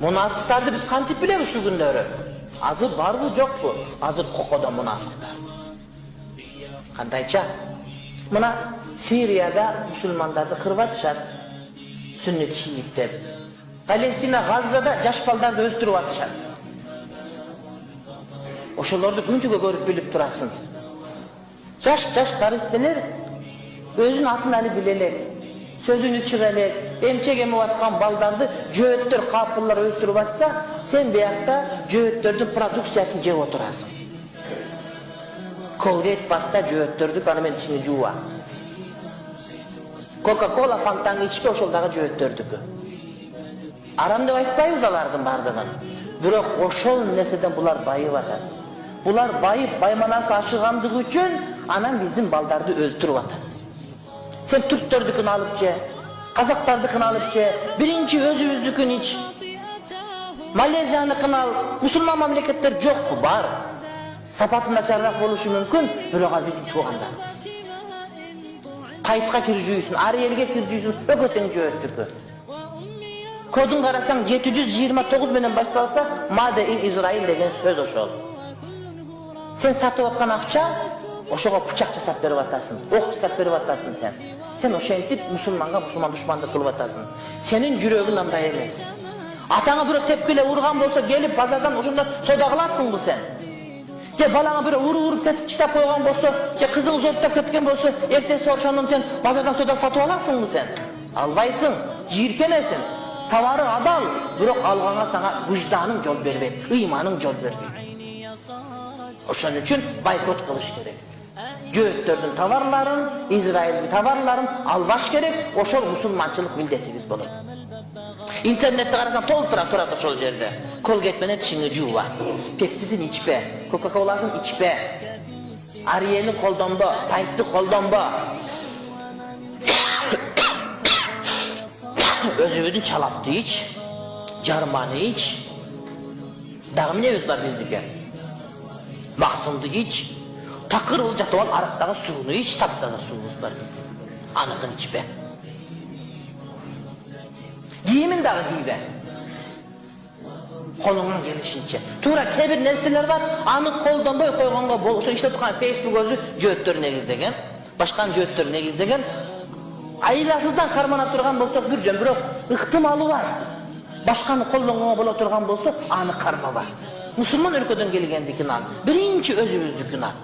Münafıklardı biz kantip bilemiz şu günleri. Azı var bu yok bu. Azı kokoda münafıklar. Kandayça? Buna Suriye'de Müslümanları kırvatışar. Sünnet Şiitler. Palestina, Gazze'de yaş baldardı öldürüp atışar. Oşalarda güntüge görüp bilip durasın. Yaş taristeler özün atın ali bilelek, sözünü çıgalek, emçek emi atkan baldardı jööttör kapıllar öldürüp atsa, sen beyakta jööttörün produksiyasını jep oturasın. Colgate pasta jööttörді kanымен içini juva. Coca-Cola Fanta'nı içpe oşoldağı jööttörді. Aram dep aytpayбыз алардын бардыгын. Бирок ошол нерседен булар байып атат. Булар байып, байmanası ашыгандыгы үчүн анан биздин балдарды öldürüp атат. Sen Türktörдүкүн алып же, Казактардыкын алып же, биринчи өзүбүздүкүн ич. Малезияныкын ал, мусулман мамлекеттер жокпу, бар. Сапаты начарыраак болушу мүмкүн, бирок ал биздин туугандар. Кайтка киржүүсүн, ары элге киржүүсүн өкөтең жөөттүкү. Kodun qarasang 729 менен башталса, Made in Israel деген сөз ошол. Sen satып аткан акча, ошого бычак жасап берип атасың, ок жасап берип атасың sen. Sen ошентип мусулманга мусулман душмандык кылып атасың. Сенин жүрөгүң андай эмес. Атаңа бирөө тепкиле урган болсо, келип базардан ошондо соода кыласыңбы sen? Же балаңа бирөө уруп кетип читап койгон болсо, же кызың зорттоп кеткен болсо, эртеси ошондон sen базардан соода сатып аласыңбы sen? Албайсың, жийиркенесиң. Тавары адал, бирок алганга сага выжданың жол бербейт, ыйманың жол бербейт. Ошон үчүн бойкот кылыш керек. Жөөттөрдүн товарларын, Израилдин товарларын албаш керек, ошол мусулманчылык милдетибиз болот. Интернетте карасаң толтура турат ошол жерде. Colgate менен тишиңи жууба, Pepsi'sin ичпе, Coca-Cola'сын ичпе, Ariel'ni колдонбо, Tang'ni колдонбо. Özümüzün çalaptı iç, jarmanı iç, dağım ne var bizdeki? Maksımdı iç, takır olacak olan araktağın suyunu iç, taptağı suyumuz var bizdeki. Anıkın iç be. Giyimin dağı giy be. Kolunun gelişince. Tura kebir nesiller var, anık koldan boy koyğanğa bol. İşte tutan Facebook özü jööttörü negizdegen, başkan jööttörü negizdegen, Айыласыздан кармана турган болсок бир жөн, бирок ыктымалы бар. Башканы колдонгонго боло турган болсо, аны кармаба. Мусулман өлкөдөн келгендикин ал, биринчи өзүбүздүкүн ал.